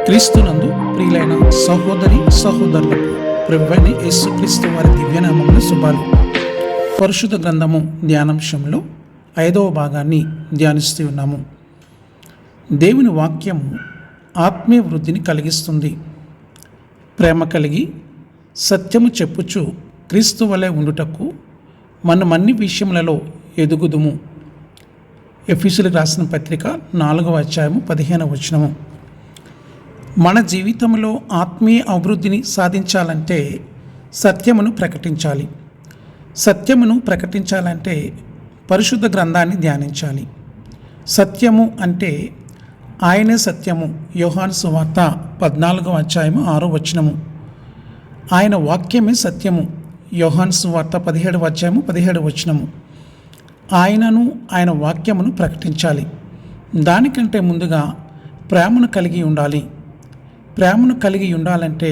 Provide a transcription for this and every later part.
క్రీస్తునందు ప్రియులైన సహోదరి సహోదరులకు ప్రభువైన యేసుక్రీస్తు వారి దివ్యనామమున శుభాలు. పరిశుద్ధ గ్రంథము ధ్యానాంశంలో 5వ భాగాన్ని ధ్యానిస్తూ ఉన్నాము. దేవుని వాక్యము ఆత్మీయ వృద్ధిని కలిగిస్తుంది. ప్రేమ కలిగి సత్యము చెప్పుచు క్రీస్తు వలె ఉండుటకు మనమన్ని విషయములలో ఎదుగుదుము. ఎఫెసీయులకు రాసిన పత్రిక 4వ అధ్యాయము 15వ వచనము. మన జీవితంలో ఆత్మీయ అభివృద్ధిని సాధించాలంటే సత్యమును ప్రకటించాలి. సత్యమును ప్రకటించాలంటే పరిశుద్ధ గ్రంథాన్ని ధ్యానించాలి. సత్యము అంటే ఆయనే సత్యము. యోహాను సువార్త 14వ అధ్యాయము 6వ వచనము. ఆయన వాక్యమే సత్యము. యోహాను సువార్త 17వ అధ్యాయము 17వ వచనము. ఆయనను ఆయన వాక్యమును ప్రకటించాలి. దానికంటే ముందుగా ప్రేమను కలిగి ఉండాలి. ప్రేమను కలిగి ఉండాలంటే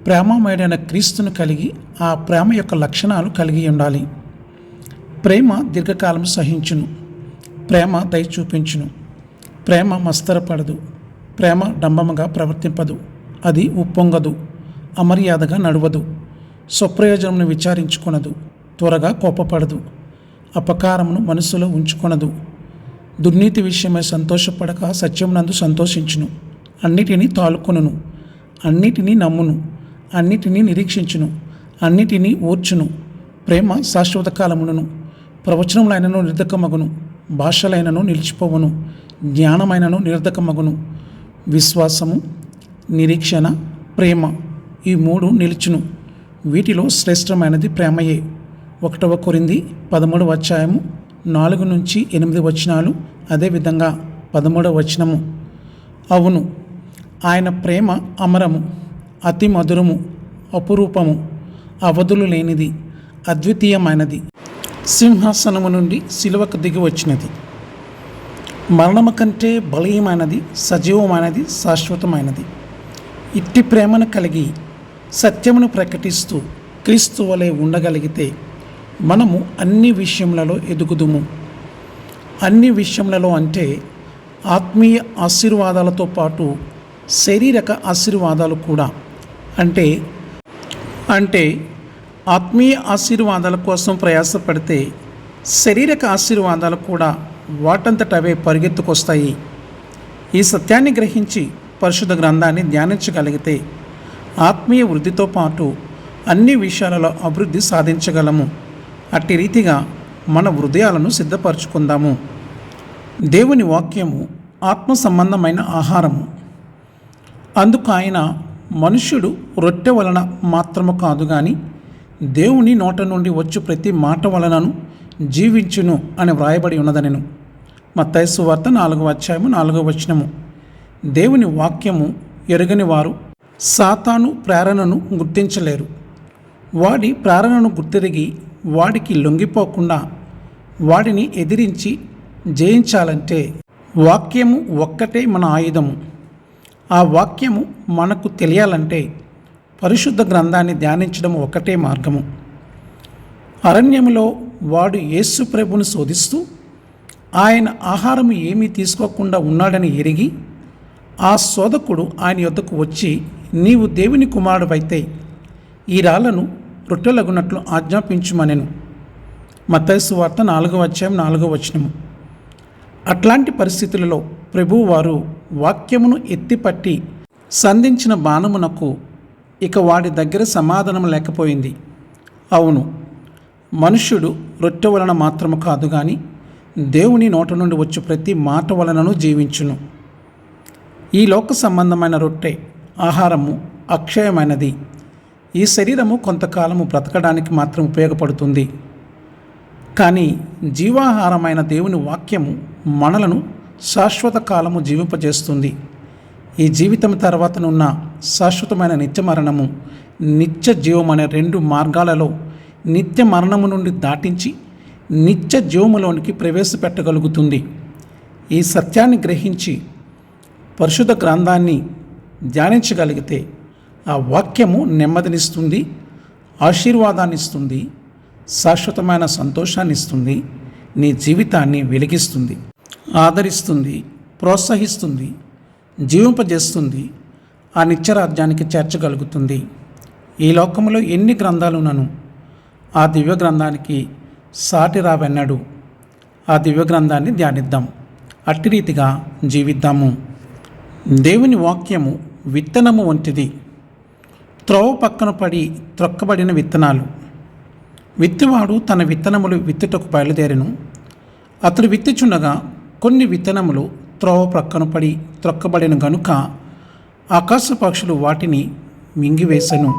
ప్రేమమయుడైన క్రీస్తును కలిగి ఆ ప్రేమ యొక్క లక్షణాలు కలిగి ఉండాలి. ప్రేమ దీర్ఘకాలం సహించును. ప్రేమ దయ చూపించును. ప్రేమ మస్తరపడదు. ప్రేమ డంబముగా ప్రవర్తింపదు. అది ఉప్పొంగదు. అమర్యాదగా నడవదు. స్వప్రయోజనమును విచారించుకొనదు. త్వరగా కోపపడదు. అపకారమును మనసులో ఉంచుకొనదు. దుర్నీతి విషయమై సంతోషపడక సత్యమునందు సంతోషించును. అన్నిటినీ తాలుకొనును. అన్నిటినీ నమ్మును. అన్నిటినీ నిరీక్షించును. అన్నిటినీ ఓర్చును. ప్రేమ శాశ్వత కాలమును. ప్రవచనములైనను నిర్ధకమగును. భాషలైనను నిలిచిపోవును. జ్ఞానమైనను నిర్ధకమగును. విశ్వాసము, నిరీక్షణ, ప్రేమ ఈ 3 నిలుచును. వీటిలో శ్రేష్టమైనది ప్రేమయే. 1 కొరింథీ 13వ అధ్యాయము 4 నుంచి 8 వచనాలు, అదేవిధంగా 13వ వచనము. అవును, ఆయన ప్రేమ అమరము, అతి మధురము, అపురూపము, అవధులు లేనిది, అద్వితీయమైనది. సింహాసనము నుండి శిలువకు దిగి వచ్చినది. మరణము కంటే బలీయమైనది, సజీవమైనది, శాశ్వతమైనది. ఇట్టి ప్రేమను కలిగి సత్యమును ప్రకటిస్తూ క్రీస్తు వలె ఉండగలిగితే మనము అన్ని విషయములలో ఎదుగుదుము. అన్ని విషయములలో అంటే ఆత్మీయ ఆశీర్వాదాలతో పాటు శారీరక ఆశీర్వాదాలు కూడా. అంటే ఆత్మీయ ఆశీర్వాదాల కోసం ప్రయాసపడితే శారీరక ఆశీర్వాదాలు కూడా వాటంతట అవే పరిగెత్తుకొస్తాయి. ఈ సత్యాన్ని గ్రహించి పరిశుద్ధ గ్రంథాన్ని ధ్యానించగలిగితే ఆత్మీయ వృద్ధితో పాటు అన్ని విషయాలలో అభివృద్ధి సాధించగలము. అట్టి రీతిగా మన హృదయాలను సిద్ధపరచుకుందాము. దేవుని వాక్యము ఆత్మ సంబంధమైన ఆహారము. అందుకు ఆయన మనుష్యుడు రొట్టె వలన మాత్రము కాదు కానీ దేవుని నోట నుండి వచ్చు ప్రతి మాట వలనను జీవించును అని వ్రాయబడి ఉన్నదనెను. మత్తయి సువార్త 4వ అధ్యాయము 4వ వచనము. దేవుని వాక్యము ఎరుగని వారు సాతాను ప్రేరణను గుర్తించలేరు. వాడి ప్రేరణను గుర్తిరిగి వాడికి లొంగిపోకుండా వాడిని ఎదిరించి జయించాలంటే వాక్యము ఒక్కటే మన ఆయుధము. ఆ వాక్యము మనకు తెలియాలంటే పరిశుద్ధ గ్రంథాన్ని ధ్యానించడం ఒకటే మార్గము. అరణ్యములో వాడు యేసు ప్రభువును శోధిస్తూ ఆయన ఆహారము ఏమీ తీసుకోకుండా ఉన్నాడని ఎరిగి ఆ శోధకుడు ఆయన యొద్దకు వచ్చి, నీవు దేవుని కుమారుడవైతే ఈ రాళ్లను రొట్టెలగునట్లు ఆజ్ఞాపించుమనెను. మత్తయి సువార్త 4వ అధ్యాయం 4వ వచనము. అట్లాంటి పరిస్థితులలో ప్రభువు వారు వాక్యమును ఎత్తిపట్టి సంధించిన బాణమునకు ఇక వాడి దగ్గర సమాధానం లేకపోయింది. అవును, మనుష్యుడు రొట్టె వలన మాత్రము కాదు కానీ దేవుని నోట నుండి వచ్చు ప్రతి మాట వలనను జీవించును. ఈ లోక సంబంధమైన రొట్టె ఆహారము అక్షయమైనది. ఈ శరీరము కొంతకాలము బ్రతకడానికి మాత్రం ఉపయోగపడుతుంది. కానీ జీవాహారమైన దేవుని వాక్యము మనలను శాశ్వత కాలము జీవింపజేస్తుంది. ఈ జీవితం తర్వాతనున్న శాశ్వతమైన నిత్య మరణము, నిత్య జీవం అనే 2 మార్గాలలో నిత్య మరణము నుండి దాటించి నిత్య జీవములోనికి ప్రవేశపెట్టగలుగుతుంది. ఈ సత్యాన్ని గ్రహించి పరిశుద్ధ గ్రంథాన్ని ధ్యానించగలిగితే ఆ వాక్యము నెమ్మదినిస్తుంది, ఆశీర్వాదాన్ని ఇస్తుంది, శాశ్వతమైన సంతోషాన్ని ఇస్తుంది, నీ జీవితాన్ని వెలిగిస్తుంది, ఆదరిస్తుంది, ప్రోత్సహిస్తుంది, జీవింపజేస్తుంది, ఆ నిత్యరాజ్యానికి చేర్చగలుగుతుంది. ఈ లోకంలో ఎన్ని గ్రంథాలున్నను ఆ దివ్య గ్రంథానికి సాటి రావెన్నడు. ఆ దివ్య గ్రంథాన్ని ధ్యానిద్దాం, అట్టి రీతిగా జీవిద్దాము. దేవుని వాక్యము విత్తనము వంటిది. త్రోవ పక్కన పడి త్రొక్కబడిన విత్తనాలు. విత్తివాడు తన విత్తనములు విత్తుటకు బయలుదేరెను. అతడు విత్తుచుండగా కొన్ని విత్తనములు త్రోవ ప్రక్కన పడి త్రొక్కబడిన గనుక ఆకాశ పక్షులు వాటిని మింగివేసెను.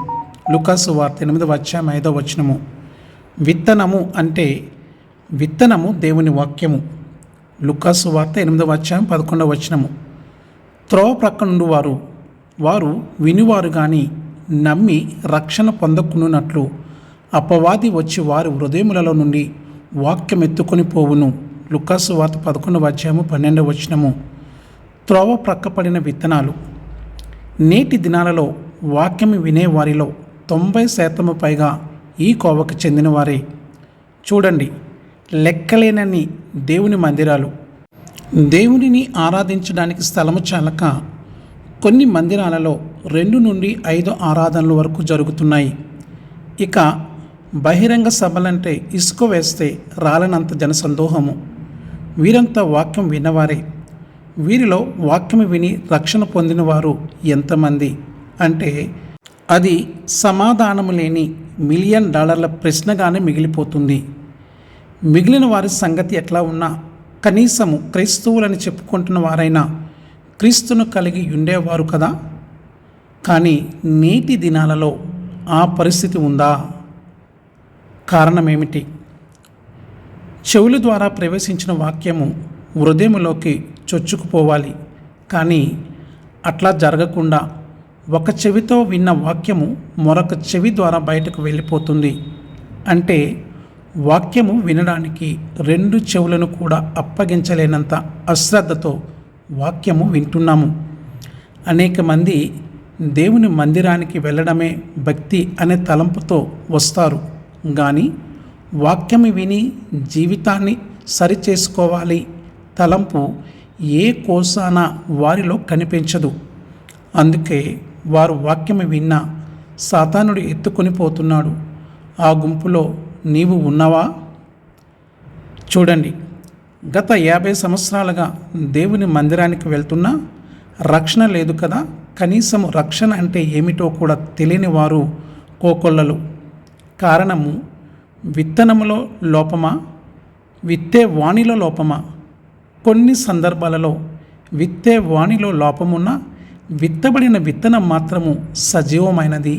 లూకాసు వార్త 8:5 విత్తనము అంటే విత్తనము దేవుని వాక్యము. లూకాసు వార్త 8:11 త్రోవ ప్రక్క నుండి వారు వినివారు గాని నమ్మి రక్షణ పొందకున్నట్లు అపవాది వచ్చి వారి హృదయములలో నుండి వాక్యం ఎత్తుకొని పోవును. లూకాసు వార్త 11:12 త్రోవ ప్రక్కపడిన విత్తనాలు. నేటి దినాలలో వాక్యం వినే వారిలో 90% పైగా ఈ కోవకు చెందినవారే. చూడండి, లెక్కలేనన్ని దేవుని మందిరాలు. దేవునిని ఆరాధించడానికి స్థలము చాలక కొన్ని మందిరాలలో 2 నుండి 5 ఆరాధనల వరకు జరుగుతున్నాయి. ఇక బహిరంగ సభలంటే ఇసుక వేస్తే రాలనంత జనసందోహము. వీరంతా వాక్యం విన్నవారే. వీరిలో వాక్యం విని రక్షణ పొందిన వారు ఎంతమంది అంటే అది సమాధానము లేని $1 మిలియన్ ప్రశ్నగానే మిగిలిపోతుంది. మిగిలిన వారి సంగతి ఎట్లా ఉన్నా కనీసము క్రైస్తవులని చెప్పుకుంటున్న వారైనా క్రీస్తును కలిగి ఉండేవారు కదా. కానీ నేటి దినాలలో ఆ పరిస్థితి ఉందా? కారణమేమిటి? చెవుల ద్వారా ప్రవేశించిన వాక్యము హృదయములోకి చొచ్చుకుపోవాలి. కానీ అట్లా జరగకుండా ఒక చెవితో విన్న వాక్యము మరొక చెవి ద్వారా బయటకు వెళ్ళిపోతుంది. అంటే వాక్యము వినడానికి 2 చెవులను కూడా అప్పగించలేనంత అశ్రద్ధతో వాక్యము వింటున్నాము. అనేక మంది దేవుని మందిరానికి వెళ్ళడమే భక్తి అనే తలంపుతో వస్తారు, కానీ వాక్యము విని జీవితాన్ని సరిచేసుకోవాలి తలంపు ఏ కోసాన వారిలో కనిపించదు. అందుకే వారు వాక్యము విన్నా సాతానుడు ఎత్తుకొని పోతున్నాడు. ఆ గుంపులో నీవు ఉన్నావా? చూడండి, గత 50 సంవత్సరాలుగా దేవుని మందిరానికి వెళ్తున్నా రక్షణ లేదు కదా. కనీసం రక్షణ అంటే ఏమిటో కూడా తెలియని వారు కోకొల్లలు. కారణము విత్తనములో లోపమా, విత్తే వాణిలో లోపమా? కొన్ని సందర్భాలలో విత్తే వాణిలో లోపమున్నా విత్తబడిన విత్తనం మాత్రము సజీవమైనది,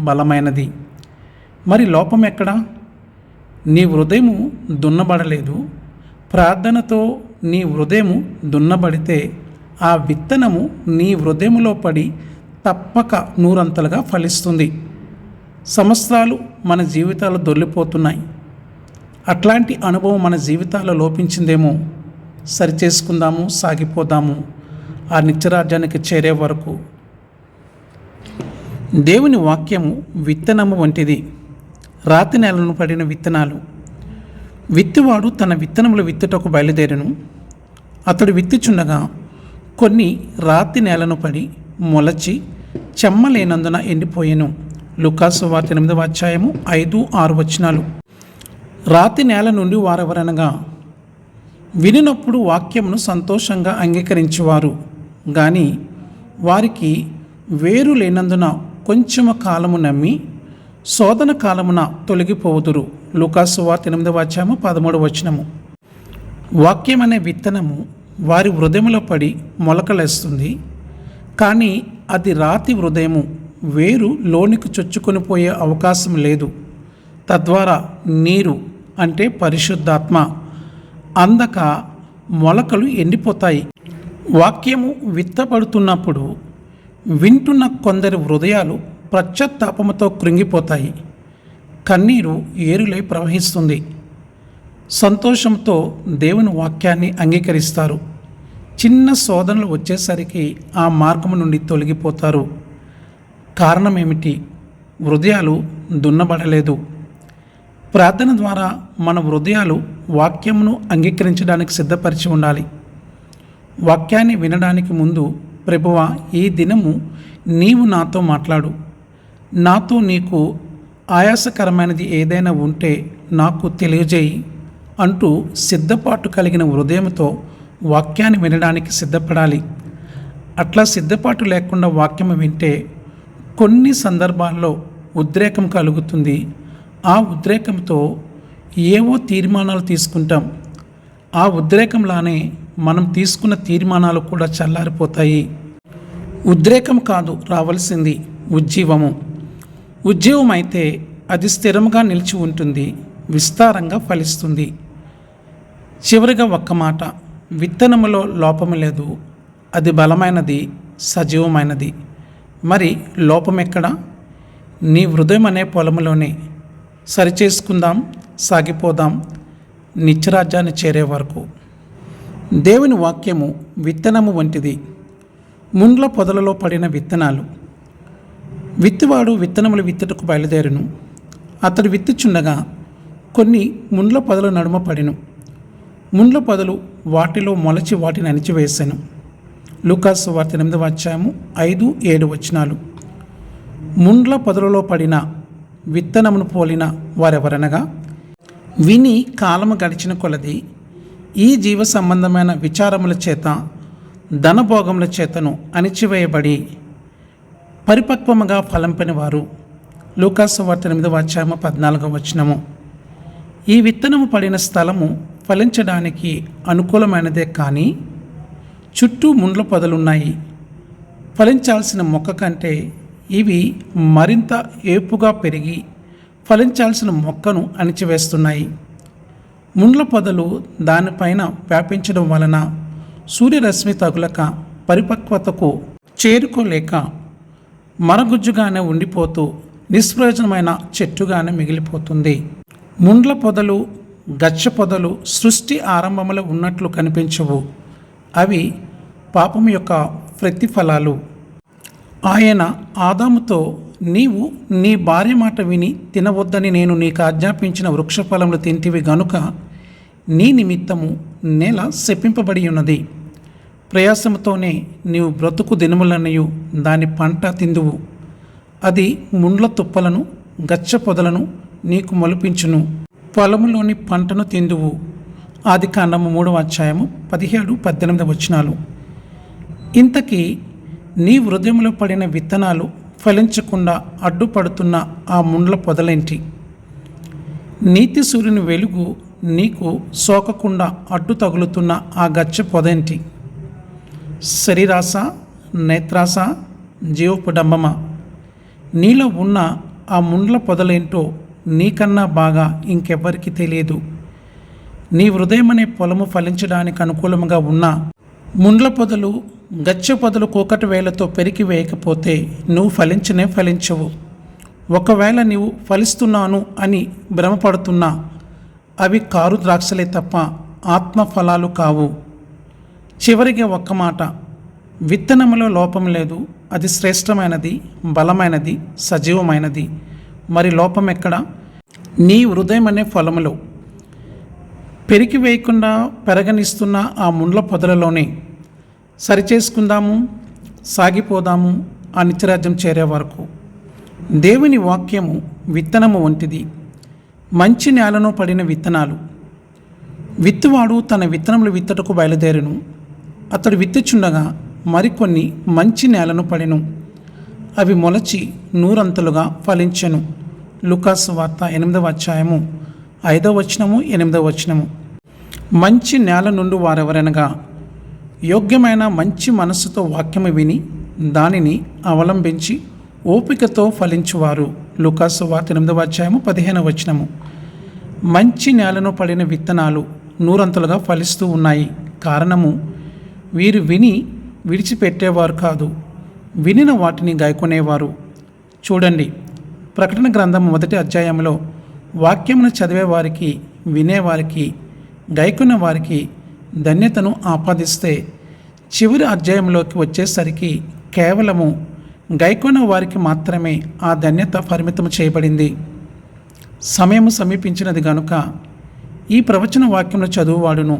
బలమైనది. మరి లోపం ఎక్కడా? నీ హృదయము దున్నబడలేదు. ప్రార్థనతో నీ హృదయము దున్నబడితే ఆ విత్తనము నీ హృదయములో పడి తప్పక 100 ఫలిస్తుంది. సంవత్సరాలు మన జీవితాలు దొర్లిపోతున్నాయి. అట్లాంటి అనుభవం మన జీవితాల్లో లోపించిందేమో. సరిచేసుకుందాము, సాగిపోదాము ఆ నిత్యరాజ్యానికి చేరే వరకు. దేవుని వాక్యము విత్తనము వంటిది. రాతి నేలను పడిన విత్తనాలు. విత్తివాడు తన విత్తనములు విత్తుటకు బయలుదేరెను. అతడు విత్తుచుండగా కొన్ని రాతి నేలను పడి మొలచి చెమ్మలేనందున ఎండిపోయెను. లూకాసు వార్త 8:5-6 రాతి నేల నుండి వారెవరనగా వినినప్పుడు వాక్యమును సంతోషంగా అంగీకరించేవారు, కానీ వారికి వేరు లేనందున కొంచెము కాలము నమ్మి శోధన కాలమున తొలగిపోవుదురు. లూకాసు వార్త 8:13 వాక్యం అనే విత్తనము వారి హృదయములో పడి మొలకలేస్తుంది. కానీ అది రాతి హృదయము. వేరు లోనికి చొచ్చుకొని పోయే అవకాశం లేదు. తద్వారా నీరు అంటే పరిశుద్ధాత్మ అందక మొలకలు ఎండిపోతాయి. వాక్యము విత్తబడుతున్నప్పుడు వింటున్న కొందరి హృదయాలు పశ్చాత్తాపముతో కృంగిపోతాయి. కన్నీరు ఏరులై ప్రవహిస్తుంది. సంతోషంతో దేవుని వాక్యాన్ని అంగీకరిస్తారు. చిన్న శోధనలు వచ్చేసరికి ఆ మార్గము నుండి తొలగిపోతారు. కారణం ఏమిటి? హృదయాలు దున్నబడలేదు. ప్రార్థన ద్వారా మన హృదయాలు వాక్యమును అంగీకరించడానికి సిద్ధపరిచి ఉండాలి. వాక్యాన్ని వినడానికి ముందు ప్రభువా, ఈ దినము నీవు నాతో మాట్లాడు. నాతో నీకు ఆయాసకరమైనది ఏదైనా ఉంటే నాకు తెలియజేయి అంటూ సిద్ధపాటు కలిగిన హృదయంతో వాక్యాన్ని వినడానికి సిద్ధపడాలి. అట్లా సిద్ధపాటు లేకుండా వాక్యం వింటే కొన్ని సందర్భాల్లో ఉద్రేకం కలుగుతుంది. ఆ ఉద్రేకంతో ఏవో తీర్మానాలు తీసుకుంటాం. ఆ ఉద్రేకంలానే మనం తీసుకున్న తీర్మానాలు కూడా చల్లారిపోతాయి. ఉద్రేకం కాదు రావాల్సింది, ఉజ్జీవము. ఉజ్జీవం అయితే అది స్థిరంగా నిలిచి ఉంటుంది, విస్తారంగా ఫలిస్తుంది. చివరిగా ఒక్క మాట, విత్తనములో లోపము లేదు, అది బలమైనది, సజీవమైనది. మరి లోపం ఎక్కడ? నీ హృదయం అనే పొలములోనే. సరిచేసుకుందాం, సాగిపోదాం నిత్యరాజ్యాన్ని చేరే వరకు. దేవుని వాక్యము విత్తనము వంటిది. ముండ్ల పొదలలో పడిన విత్తనాలు. విత్తివాడు విత్తనములు విత్తుటకు బయలుదేరును. అతడు విత్తుచుండగా కొన్ని ముండ్ల పొదల నడుమ పడిను. ముండ్ల పొదలు వాటిలో మొలచి వాటిని అణిచివేశాను. లూకాసు వార్త 8వ అధ్యాయము 5-7 వచనాలు. ముండ్ల పొదలలో పడిన విత్తనమును పోలిన వారెవరనగా, విని కాలము గడిచిన కొలది ఈ జీవ సంబంధమైన విచారముల చేత ధనభోగముల చేతను అణిచివేయబడి పరిపక్వముగా ఫలంపని వారు. లూకాసు వార్త 8వ అధ్యాయము 14వ వచనము. ఈ విత్తనము పడిన స్థలము ఫలించడానికి అనుకూలమైనదే, కానీ చుట్టూ ముండ్ల పొదలున్నాయి. ఫలించాల్సిన మొక్క కంటే ఇవి మరింత ఏపుగా పెరిగి ఫలించాల్సిన మొక్కను అణిచివేస్తున్నాయి. ముండ్ల పొదలు దానిపైన వ్యాపించడం వలన సూర్యరశ్మి తగులక పరిపక్వతకు చేరుకోలేక మరగుజ్జుగానే ఉండిపోతూ నిష్ప్రయోజనమైన చెట్టుగానే మిగిలిపోతుంది. ముండ్ల పొదలు, గచ్చ పొదలు సృష్టి ఆరంభంలో ఉన్నట్లు కనిపించవు. అవి పాపం యొక్క ప్రతిఫలాలు. ఆయన ఆదాముతో, నీవు నీ భార్య మాట విని తినవద్దని నేను నీకు ఆజ్ఞాపించిన వృక్షఫలములు తింటివి గనుక నీ నిమిత్తము నేల శపింపబడి ఉన్నది. ప్రయాసముతోనే నీవు బ్రతుకు దినములన్నయు దాని పంట తిందువు. అది ముండ్ల తుప్పలను గచ్చ పొదలను నీకు మొలిపించును. పొలములోని పంటను తిందువు. ఆదికాండము 3వ అధ్యాయము 17-18 వచనాలు. ఇంతకీ నీ హృదయంలో పడిన విత్తనాలు ఫలించకుండా అడ్డుపడుతున్న ఆ ముండ్ల పొదలేంటి? నీతి సూర్యుని వెలుగు నీకు సోకకుండా అడ్డు తగులుతున్న ఆ గచ్చ పొదేంటి? శరీరాశ, నేత్రాశ, జీవపు డంబమా? నీలో ఉన్న ఆ ముండ్ల పొదలేంటో నీకన్నా బాగా ఇంకెవ్వరికి తెలియదు. నీ హృదయం అనే పొలము ఫలించడానికి అనుకూలంగా ఉన్న ముండ్ల పొదలు, గచ్చ పొదలు కూకటి వేలతో పెరికి వేయకపోతే నువ్వు ఫలించవు. ఒకవేళ నీవు ఫలిస్తున్నాను అని భ్రమపడుతున్నా అవి కారు ద్రాక్షలే తప్ప ఆత్మ ఫలాలు కావు. చివరిగా ఒక్క మాట, విత్తనములో లోపం లేదు, అది శ్రేష్టమైనది, బలమైనది, సజీవమైనది. మరి లోపం ఎక్కడ? నీ హృదయం అనే ఫలములో. పెరికి వేయకుండా పెరగనిస్తున్న ఆ ముండ్ల పొదలలోనే. సరిచేసుకుందాము, సాగిపోదాము ఆ నిత్యరాజ్యం చేరే వరకు. దేవుని వాక్యము విత్తనము వంటిది. మంచి నేలను పడిన విత్తనాలు. విత్తువాడు తన విత్తనములు విత్తుటకు బయలుదేరును. అతడు విత్తుచుండగా మరికొన్ని మంచి నేలను పడెను. అవి మొలచి 100 ఫలించెను. లూకాసు వార్త 8వ అధ్యాయము 5వ వచనము, 8వ వచనము. మంచి నేల నుండి వారెవరనగా, యోగ్యమైన మంచి మనస్సుతో వాక్యము విని దానిని అవలంబించి ఓపికతో ఫలించువారు. లూకాసు వార్త 8వ అధ్యాయము 15వ వచనము. మంచి నేలను పడిన విత్తనాలు 100 ఫలిస్తూ ఉన్నాయి. కారణము, వీరు విని విడిచిపెట్టేవారు కాదు, వినిన వాటిని గాయకొనేవారు. చూడండి, ప్రకటన గ్రంథం 1వ అధ్యాయంలో వాక్యమును చదివేవారికి, వినేవారికి, గాయకున్న వారికి ధన్యతను ఆపాదిస్తే, చివరి అధ్యాయంలోకి వచ్చేసరికి కేవలము గాయకున్న వారికి మాత్రమే ఆ ధన్యత పరిమితం చేయబడింది. సమయము సమీపించినది గనుక ఈ ప్రవచన వాక్యమును చదువువాడును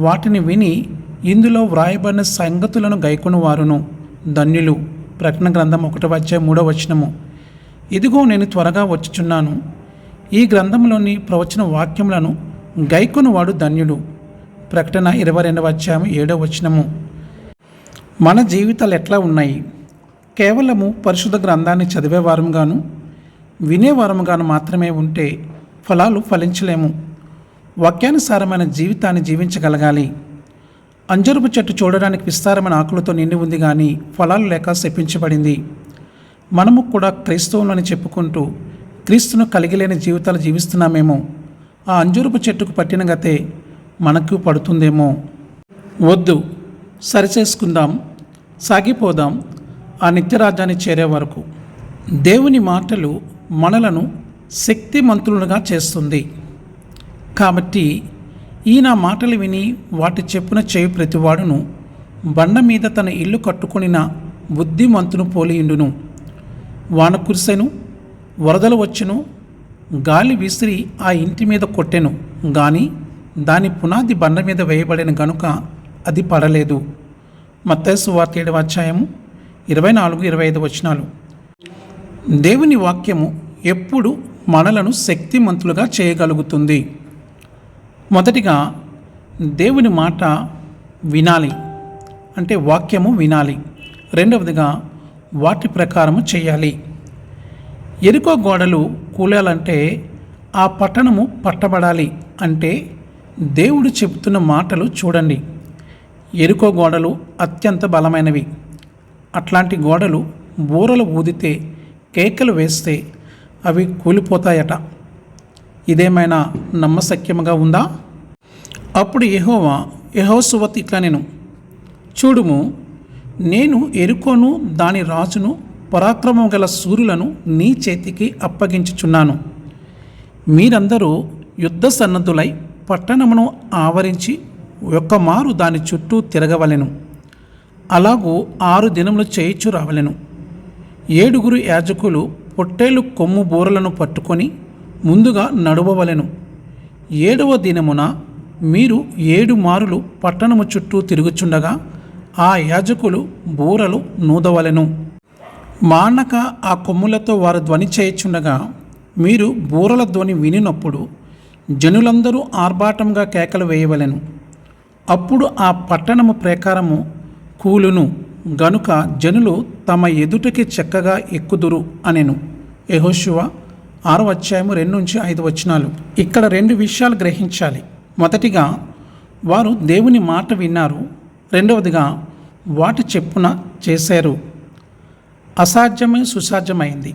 వాటిని విని ఇందులో వ్రాయబడిన సంగతులను గైకొను వారును ధన్యులు. ప్రకటన గ్రంథం 1:3. ఇదిగో నేను త్వరగా వచ్చుచున్నాను. ఈ గ్రంథంలోని ప్రవచన వాక్యములను గైకొనువాడు ధన్యుడు. ప్రకటన 22:7. మన జీవితాలు ఎట్లా ఉన్నాయి? కేవలము పరిశుద్ధ గ్రంథాన్ని చదివేవారంగాను వినేవారముగాను మాత్రమే ఉంటే ఫలాలు ఫలించలేము. వాక్యానుసారమైన జీవితాన్ని జీవించగలగాలి. అంజరుపు చెట్టు చూడడానికి విస్తారమైన ఆకులతో నిండి ఉంది, కానీ ఫలాలు లేక శపించబడింది. మనము కూడా క్రైస్తవులని చెప్పుకుంటూ క్రీస్తును కలిగిలేని జీవితాలు జీవిస్తున్నామేమో. ఆ అంజూరపు చెట్టుకు పట్టిన గతే మనకు పడుతుందేమో. వద్దు, సరిచేసుకుందాం, సాగిపోదాం ఆ నిత్యరాజ్యాన్ని చేరే వరకు. దేవుని మాటలు మనలను శక్తిమంతులుగా చేస్తుంది. కాబట్టి ఈ నా మాటలు విని వాటి చెప్పున చేయు ప్రతివాడును బండ మీద తన ఇల్లు కట్టుకొనిన బుద్ధిమంతును పోలియుండును. వాన కురిసెను, వరదలు వచ్చెను, గాలి విసిరి ఆ ఇంటి మీద కొట్టెను, గాని దాని పునాది బండ మీద వేయబడిన గనుక అది పడలేదు. మత్తయి సువార్త 7:24-25. దేవుని వాక్యము ఎప్పుడు మనలను శక్తిమంతులుగా చేయగలుగుతుంది. మొదటిగా దేవుని మాట వినాలి, అంటే వాక్యము వినాలి. రెండవదిగా వాటి ప్రకారము చేయాలి. ఎరికో గోడలు కూలాలంటే ఆ పట్టణము పట్టబడాలి అంటే దేవుడు చెబుతున్న మాటలు చూడండి. ఎరికో గోడలు అత్యంత బలమైనవి. అట్లాంటి గోడలు బూరలు ఊదితే, కేకలు వేస్తే అవి కూలిపోతాయట. ఇదేమైనా నమ్మశక్యముగా ఉందా? అప్పుడు యెహోషువతో ఇట్లా నేను చూడుము, నేను ఎరుకోను దాని రాజును పరాక్రమం గల శూరులను నీ చేతికి అప్పగించుచున్నాను. మీరందరూ యుద్ధ సన్నద్ధులై పట్టణమును ఆవరించి ఒక్కమారు దాని చుట్టూ తిరగవలెను. అలాగూ 6 దినములు చేయిచు రావలెను. 7 యాజకులు పొట్టేలు కొమ్ము బూరలను పట్టుకొని ముందుగా నడువవలెను. 7వ దినమున మీరు 7 మారులు పట్టణము చుట్టూ తిరుగుచుండగా ఆ యాజకులు బూరలు నూదవలెను. మానక ఆ కొమ్ములతో వారు ధ్వని చేయుచుండగా మీరు బూరల ధ్వని వినినప్పుడు జనులందరూ ఆర్భాటంగా కేకలు వేయవలెను. అప్పుడు ఆ పట్టణము ప్రకారము కూలును గనుక జనులు తమ ఎదుటకి చక్కగా ఎక్కుదురు అనెను. యెహోషువ 6:2-5. ఇక్కడ 2 విషయాలు గ్రహించాలి. మొదటిగా వారు దేవుని మాట విన్నారు. రెండవదిగా వాటి చెప్పున చేశారు. అసాధ్యమే సుసాధ్యమైంది.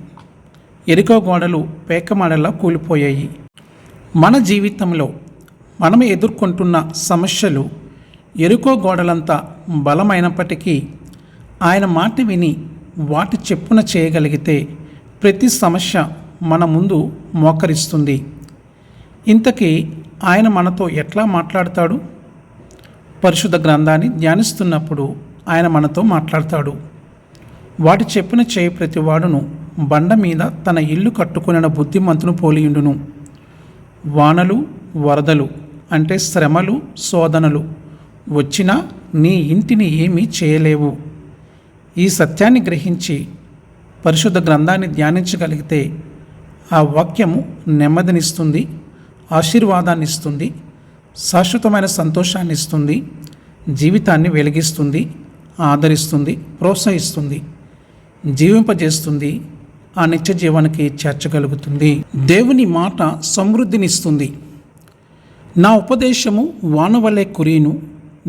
ఎరికో గోడలు పేకమాడలా కూలిపోయాయి. మన జీవితంలో మనం ఎదుర్కొంటున్న సమస్యలు ఎరికో గోడలంతా బలమైనప్పటికీ ఆయన మాట విని వాటి చెప్పున చేయగలిగితే ప్రతి సమస్య మన ముందు మోకరిస్తుంది. ఇంతకీ ఆయన మనతో ఎట్లా మాట్లాడతాడు? పరిశుద్ధ గ్రంథాన్ని ధ్యానిస్తున్నప్పుడు ఆయన మనతో మాట్లాడతాడు. వాటి చెప్పున చేయి ప్రతివాడును బండ మీద తన ఇల్లు కట్టుకొనిన బుద్ధిమంతును పోలియుండును. వానలు, వరదలు అంటే శ్రమలు, శోధనలు వచ్చినా నీ ఇంటిని ఏమీ చేయలేవు. ఈ సత్యాన్ని గ్రహించి పరిశుద్ధ గ్రంథాన్ని ధ్యానించగలిగితే ఆ వాక్యము నెమ్మదినిస్తుంది, ఆశీర్వాదాన్ని ఇస్తుంది, శాశ్వతమైన సంతోషాన్ని ఇస్తుంది, జీవితాన్ని వెలిగిస్తుంది, ఆదరిస్తుంది, ప్రోత్సహిస్తుంది, జీవింపజేస్తుంది, ఆ నిత్య జీవానికి చేర్చగలుగుతుంది. దేవుని మాట సమృద్ధినిస్తుంది. నా ఉపదేశము వాన వలె కురీను,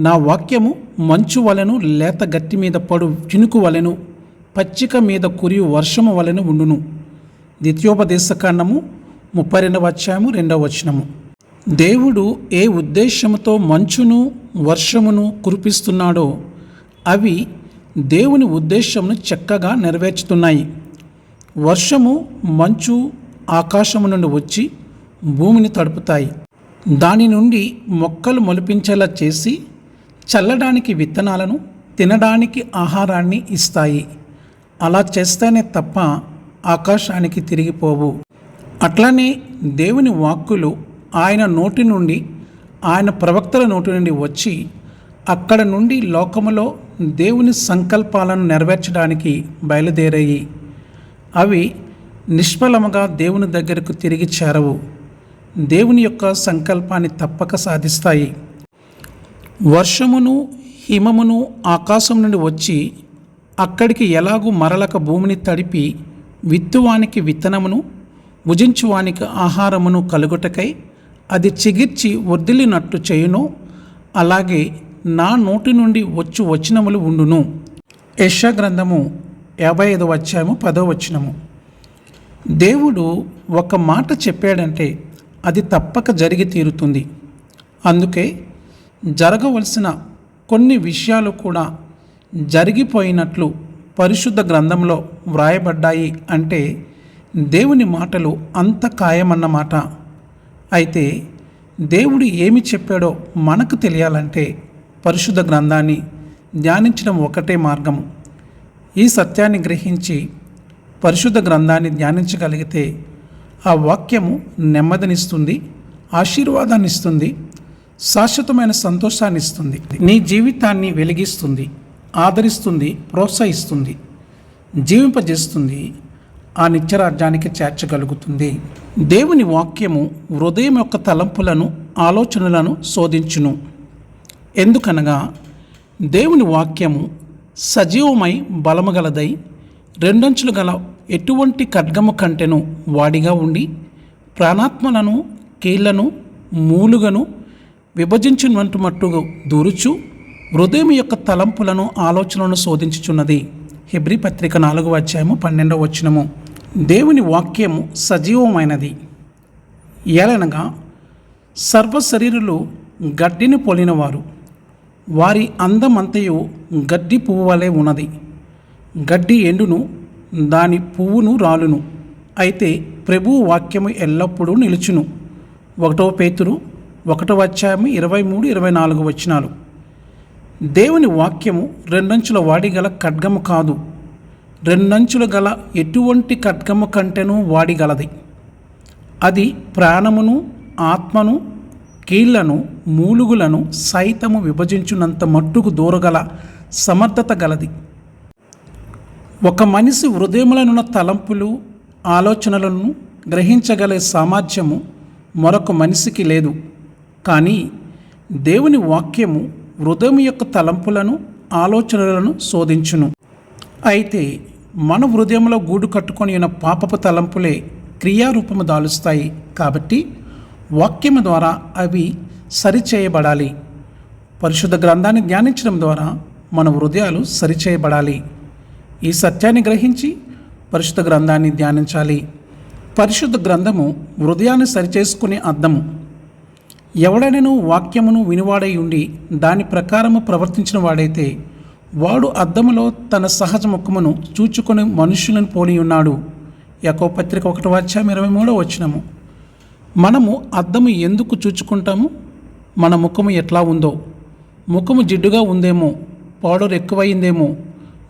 నా వాక్యము మంచు వలెను, లేత గట్టి మీద పడు చినుకు వలెను, పచ్చిక మీద కురియు వర్షము వలెను ఉండును. ద్వితీయోపదేశకాండము 32:2. దేవుడు ఏ ఉద్దేశముతో మంచును వర్షమును కురిపిస్తున్నాడో అవి దేవుని ఉద్దేశమును చక్కగా నెరవేర్చుతున్నాయి. వర్షము, మంచు ఆకాశము నుండి వచ్చి భూమిని తడుపుతాయి. దాని నుండి మొక్కలు మొలిపించేలా చేసి చల్లడానికి విత్తనాలను, తినడానికి ఆహారాన్ని ఇస్తాయి. అలా చేస్తేనే తప్ప ఆకాశానికి తిరిగిపోవు. అట్లనే దేవుని వాక్కులు ఆయన నోటి నుండి, ఆయన ప్రవక్తల నోటి నుండి వచ్చి అక్కడ నుండి లోకములో దేవుని సంకల్పాలను నెరవేర్చడానికి బయలుదేరాయి. అవి నిష్ఫలముగా దేవుని దగ్గరకు తిరిగి చేరవు. దేవుని యొక్క సంకల్పాన్ని తప్పక సాధిస్తాయి. వర్షమును హిమమును ఆకాశం నుండి వచ్చి అక్కడికి ఎలాగూ మరలక భూమిని తడిపి విత్తువానికి విత్తనమును భుజించువానికి ఆహారమును కలుగుటకై అది చిగిర్చి వర్ధిల్లినట్టు చేయును, అలాగే నా నోటి నుండి వచ్చు వచనములు ఉండును. యెషయా గ్రంథము 55వ అధ్యాయము 10వ వచనము. దేవుడు ఒక మాట చెప్పాడంటే అది తప్పక జరిగి తీరుతుంది. అందుకే జరగవలసిన కొన్ని విషయాలు కూడా జరిగిపోయినట్లు పరిశుద్ధ గ్రంథంలో వ్రాయబడ్డాయి అంటే దేవుని మాటలు అంత ఖాయమన్నమాట. అయితే దేవుడు ఏమి చెప్పాడో మనకు తెలియాలంటే పరిశుద్ధ గ్రంథాన్ని ధ్యానించడం ఒకటే మార్గము. ఈ సత్యాన్ని గ్రహించి పరిశుద్ధ గ్రంథాన్ని ధ్యానించగలిగితే ఆ వాక్యము నెమ్మదినిస్తుంది, ఆశీర్వాదాన్ని ఇస్తుంది, శాశ్వతమైన సంతోషాన్ని ఇస్తుంది. నీ జీవితాన్ని వెలిగిస్తుంది, ఆదరిస్తుంది, ప్రోత్సహిస్తుంది, జీవింపజేస్తుంది, ఆ నిత్యరాజ్యానికి చేర్చగలుగుతుంది. దేవుని వాక్యము హృదయం యొక్క తలంపులను ఆలోచనలను శోధించును. ఎందుకనగా దేవుని వాక్యము సజీవమై బలము గలదై రెండంచులు గల ఎటువంటి ఖడ్గము కంటెను వాడిగా ఉండి ప్రాణాత్మలను కీళ్లను మూలుగను విభజించినట్టు మట్టుగా దూరుచు హృదయం యొక్క తలంపులను ఆలోచనలను శోధించుచున్నది. హెబ్రీ పత్రిక 4వ అధ్యాయము 12వ వచనము. దేవుని వాక్యము సజీవమైనది. ఏలనగా సర్వశరీరులు గడ్డిని పోలినవారు, వారి అందమంతయు గడ్డి పువ్వు వలె ఉన్నది. గడ్డి ఎండును, దాని పువ్వును రాలును, అయితే ప్రభువు వాక్యము ఎల్లప్పుడూ నిలుచును. 1 పేతురు 1వ అధ్యాయము 23-24 వచనాలు. దేవుని వాక్యము రెండంచుల వాడిగల ఖడ్గము కాదు, రెండంచులు గల ఎటువంటి ఖడ్గము కంటెను వాడిగలది. అది ప్రాణమును ఆత్మను కీళ్లను మూలుగులను సైతము విభజించున్నంత మట్టుకు దూరగల సమర్థత గలది. ఒక మనిషి హృదయములనున్న తలంపులు ఆలోచనలను గ్రహించగల సామర్థ్యము మరొక మనిషికి లేదు. కానీ దేవుని వాక్యము హృదయం యొక్క తలంపులను ఆలోచనలను శోధించును. అయితే మన హృదయంలో గూడు కట్టుకొని ఉన్న పాపపు తలంపులే క్రియారూపము దాలుస్తాయి. కాబట్టి వాక్యము ద్వారా అవి సరిచేయబడాలి. పరిశుద్ధ గ్రంథాన్ని ధ్యానించడం ద్వారా మన హృదయాలు సరిచేయబడాలి. ఈ సత్యాన్ని గ్రహించి పరిశుద్ధ గ్రంథాన్ని ధ్యానించాలి. పరిశుద్ధ గ్రంథము హృదయాన్ని సరిచేసుకునే అద్దము. ఎవడైనను వాక్యమును వినివాడై ఉండి దాని ప్రకారము ప్రవర్తించిన వాడైతే వాడు అద్దములో తన సహజ ముఖమును చూచుకొని మనుషులను పోలి ఉన్నాడు. యాకోబు పత్రిక 1వ అధ్యాయం 23వ వచనము. మనము అద్దము ఎందుకు చూచుకుంటాము? మన ముఖము ఎట్లా ఉందో. ముఖము జిడ్డుగా ఉందేమో, పౌడర్ ఎక్కువైందేమో,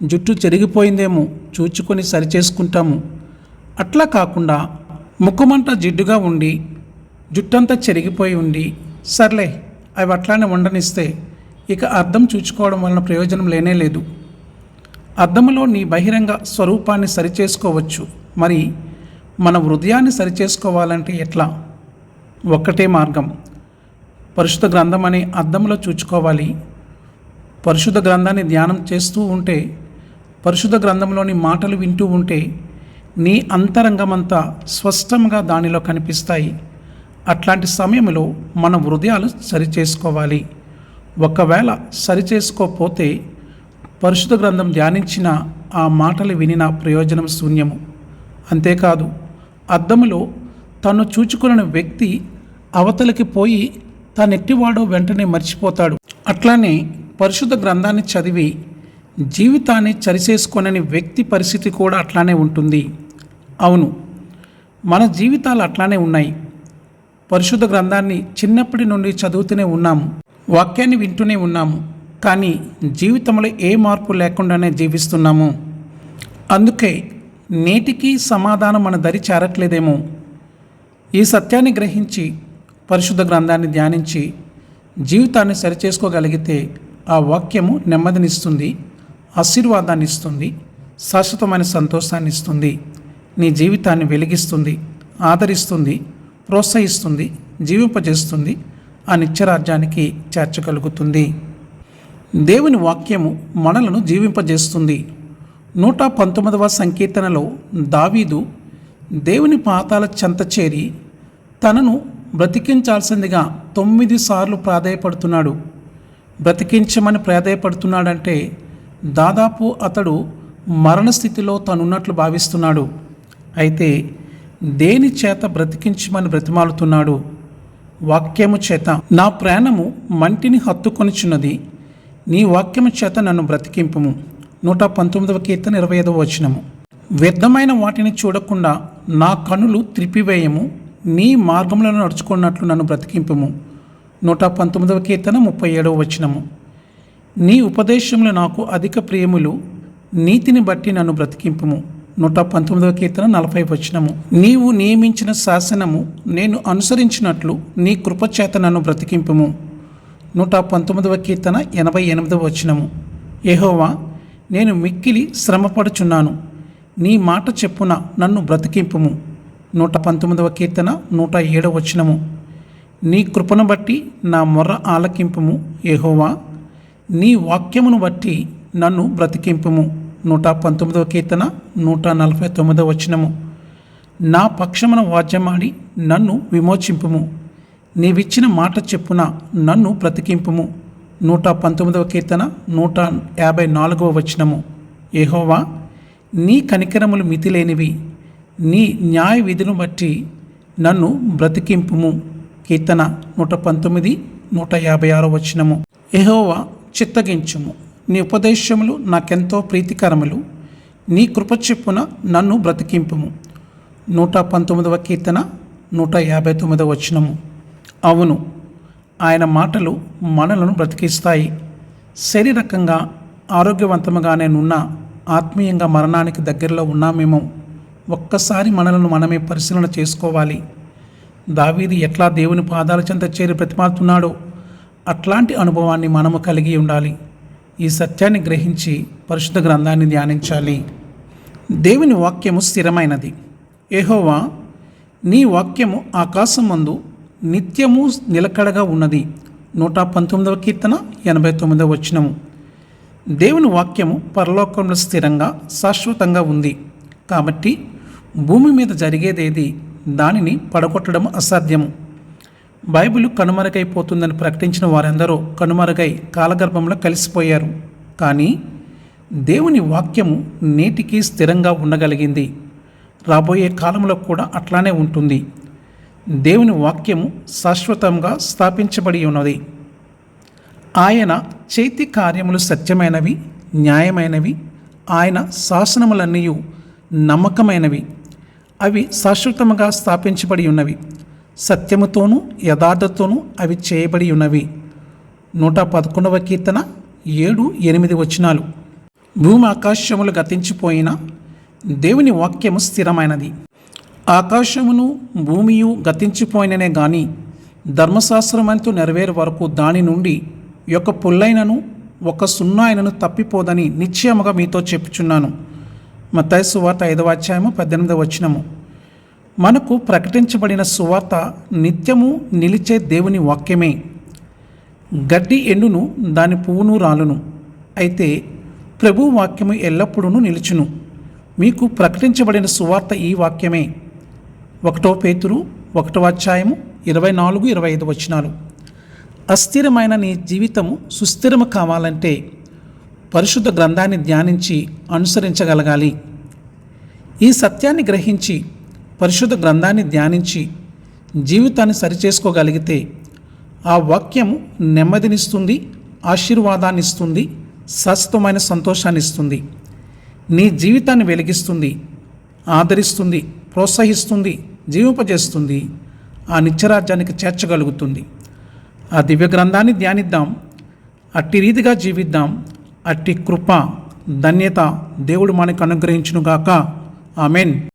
జుట్టు చెరిగిపోయిందేమో చూచుకొని సరిచేసుకుంటాము. అట్లా కాకుండా ముఖమంతా జిడ్డుగా ఉండి జుట్టంతా చెరిగిపోయి ఉండి సర్లే అవి అట్లానే ఉండనిస్తే ఇక అద్దం చూచుకోవడం వలన ప్రయోజనం లేనే లేదు. అద్దములో నీ బహిరంగ స్వరూపాన్ని సరిచేసుకోవచ్చు, మరి మన హృదయాన్ని సరిచేసుకోవాలంటే ఎట్లా? ఒక్కటే మార్గం, పరిశుద్ధ గ్రంథం అనే అద్దంలో చూచుకోవాలి. పరిశుద్ధ గ్రంథాన్ని ధ్యానం చేస్తూ ఉంటే, పరిశుద్ధ గ్రంథంలోని మాటలు వింటూ ఉంటే నీ అంతరంగమంతా స్పష్టంగా దానిలో కనిపిస్తాయి. అట్లాంటి సమయంలో మన హృదయాలు సరిచేసుకోవాలి. ఒకవేళ సరిచేసుకోకపోతే పరిశుద్ధ గ్రంథం ధ్యానించిన ఆ మాటలు వినిన ప్రయోజనం శూన్యము. అంతేకాదు, అద్దములో తను చూచుకున్న వ్యక్తి అవతలికి పోయి తనెట్టివాడో వెంటనే మర్చిపోతాడు. అట్లానే పరిశుద్ధ గ్రంథాన్ని చదివి జీవితాన్ని సరిచేసుకొనని వ్యక్తి పరిస్థితి కూడా అట్లానే ఉంటుంది. అవును, మన జీవితాలు అట్లానే ఉన్నాయి. పరిశుద్ధ గ్రంథాన్ని చిన్నప్పటి నుండి చదువుతూనే ఉన్నాము, వాక్యాన్ని వింటూనే ఉన్నాము, కానీ జీవితంలో ఏ మార్పు లేకుండానే జీవిస్తున్నాము. అందుకే నేటికి సమాధానం మన దరి చేరట్లేదేమో. ఈ సత్యాన్ని గ్రహించి పరిశుద్ధ గ్రంథాన్ని ధ్యానించి జీవితాన్ని సరిచేసుకోగలిగితే ఆ వాక్యము నెమ్మదినిస్తుంది, ఆశీర్వాదాన్ని ఇస్తుంది, శాశ్వతమైన సంతోషాన్ని ఇస్తుంది. నీ జీవితాన్ని వెలిగిస్తుంది, ఆదరిస్తుంది, ప్రోత్సహిస్తుంది, జీవింపజేస్తుంది, ఆ నిత్యరాజ్యానికి చేర్చగలుగుతుంది. దేవుని వాక్యము మనలను జీవింపజేస్తుంది. 119వ సంకీర్తనలో దావీదు దేవుని పాదాల చెంత చేరి తనను బ్రతికించాల్సిందిగా 9 సార్లు ప్రాధేయపడుతున్నాడు. బ్రతికించమని ప్రాధేయపడుతున్నాడంటే దాదాపు అతడు మరణస్థితిలో తనున్నట్లు భావిస్తున్నాడు. అయితే దేని చేత బ్రతికించమని బ్రతిమాలుతున్నాడు? వాక్యము చేత. నా ప్రాణము మంటిని హత్తుకొనిచున్నది, నీ వాక్యము చేత నన్ను బ్రతికింపుము. 119వ కీర్తన 25వ వచనము. వ్యర్థమైన వాటిని చూడకుండా నా కనులు త్రిపివేయము, నీ మార్గంలో నడుచుకున్నట్లు నన్ను బ్రతికింపుము. 119వ కీర్తన 37వ వచనము. నీ ఉపదేశములు నాకు అధిక ప్రియములు, నీతిని బట్టి నన్ను బ్రతికింపుము. 119వ కీర్తన 40వ వచనము. నీవు నియమించిన శాసనము నేను అనుసరించినట్లు నీ కృపచేత నన్ను బ్రతికింపుము. 119వ కీర్తన 88వ వచనము. యెహోవా, నేను మిక్కిలి శ్రమపడుచున్నాను, నీ మాట చెప్పున నన్ను బ్రతికింపుము. 119వ కీర్తన 107వ వచనము. నీ కృపను బట్టి నా మొర్ర ఆలకింపుము యెహోవా, నీ వాక్యమును బట్టి నన్ను బ్రతికింపుము. 119వ కీర్తన 149వ వచనము. నా పక్షమున వాద్యమాడి నన్ను విమోచింపుము, నీవిచ్చిన మాట చెప్పున నన్ను బ్రతికింపుము. 119వ కీర్తన 154వ వచనము. యెహోవా, నీ కనికరములు మితిలేనివి, నీ న్యాయ విధిని బట్టి నన్ను బ్రతికింపుము. కీర్తన 119, 156 వచనము. యెహోవా, చిత్తగించుము, నీ ఉపదేశములు నాకెంతో ప్రీతికరములు, నీ కృప చెప్పున నన్ను బ్రతికింపుము. 119వ కీర్తన 159వ వచనము. అవును, ఆయన మాటలు మనలను బ్రతికిస్తాయి. శారీరకంగా ఆరోగ్యవంతముగానే నున్నా ఆత్మీయంగా మరణానికి దగ్గరలో ఉన్నామేమో. ఒక్కసారి మనలను మనమే పరిశీలన చేసుకోవాలి. దావీదు ఎట్లా దేవుని పాదాల చెంత చేరి బ్రతిమాలుతున్నాడో అట్లాంటి అనుభవాన్ని మనము కలిగి ఉండాలి. ఈ సత్యాన్ని గ్రహించి పరిశుద్ధ గ్రంథాన్ని ధ్యానించాలి. దేవుని వాక్యము స్థిరమైనది. యెహోవా, నీ వాక్యము ఆకాశమందు నిత్యము నిలకడగా ఉన్నది. 119వ కీర్తన 89వ వచనము. దేవుని వాక్యము పరలోకంలో స్థిరంగా శాశ్వతంగా ఉంది. కాబట్టి భూమి మీద జరిగేదేది దానిని పడగొట్టడం అసాధ్యము. బైబిల్ కనుమరుగైపోతుందని ప్రకటించిన వారందరూ కనుమరుగై కాలగర్భంలో కలిసిపోయారు. కానీ దేవుని వాక్యము నేటికి స్థిరంగా ఉండగలిగింది. రాబోయే కాలంలో కూడా అట్లానే ఉంటుంది. దేవుని వాక్యము శాశ్వతంగా స్థాపించబడి ఉన్నది. ఆయన చేతి కార్యములు సత్యమైనవి, న్యాయమైనవి. ఆయన శాసనములన్నీ నమ్మకమైనవి. అవి శాశ్వతముగా స్థాపించబడి ఉన్నవి. సత్యముతోనూ యథార్థతోనూ అవి చేయబడి ఉన్నవి. 111వ కీర్తన 7, 8 వచనాలు. భూమి ఆకాశములు గతించిపోయిన దేవుని వాక్యము స్థిరమైనది. ఆకాశమును భూమియు గతించిపోయిననే గాని ధర్మశాస్త్రమంతు నెరవేరు వరకు దాని నుండి ఒక పుల్లైనను ఒక సున్నాయినను తప్పిపోదని నిశ్చయముగా మీతో చెప్పుచున్నాను. మత్తయి సువార్త 5వ అధ్యాయము 18వ వచనము. మనకు ప్రకటించబడిన సువార్త నిత్యము నిలిచే దేవుని వాక్యమే. గడ్డి ఎండును, దాని పువ్వును రాలును, అయితే ప్రభు వాక్యము ఎల్లప్పుడూ నిలుచును. మీకు ప్రకటించబడిన సువార్త ఈ వాక్యమే. 1 పేతురు 1వ అధ్యాయము 24, 25 వచనాలు. అస్థిరమైన నీ జీవితము సుస్థిరము కావాలంటే పరిశుద్ధ గ్రంథాన్ని ధ్యానించి అనుసరించగలగాలి. ఈ సత్యాన్ని గ్రహించి పరిశుద్ధ గ్రంథాన్ని ధ్యానించి జీవితాన్ని సరిచేసుకోగలిగితే ఆ వాక్యము నెమ్మదినిస్తుంది, ఆశీర్వాదాన్ని ఇస్తుంది, శాశ్వతమైన సంతోషాన్ని ఇస్తుంది. నీ జీవితాన్ని వెలిగిస్తుంది, ఆదరిస్తుంది, ప్రోత్సహిస్తుంది, జీవింపజేస్తుంది, ఆ నిత్యరాజ్యానికి చేర్చగలుగుతుంది. ఆ దివ్య గ్రంథాన్ని ధ్యానిద్దాం, అట్టి రీతిగా జీవిద్దాం. అట్టి కృప, ధన్యత దేవుడు మనకు అనుగ్రహించునుగాక. ఆమెన్.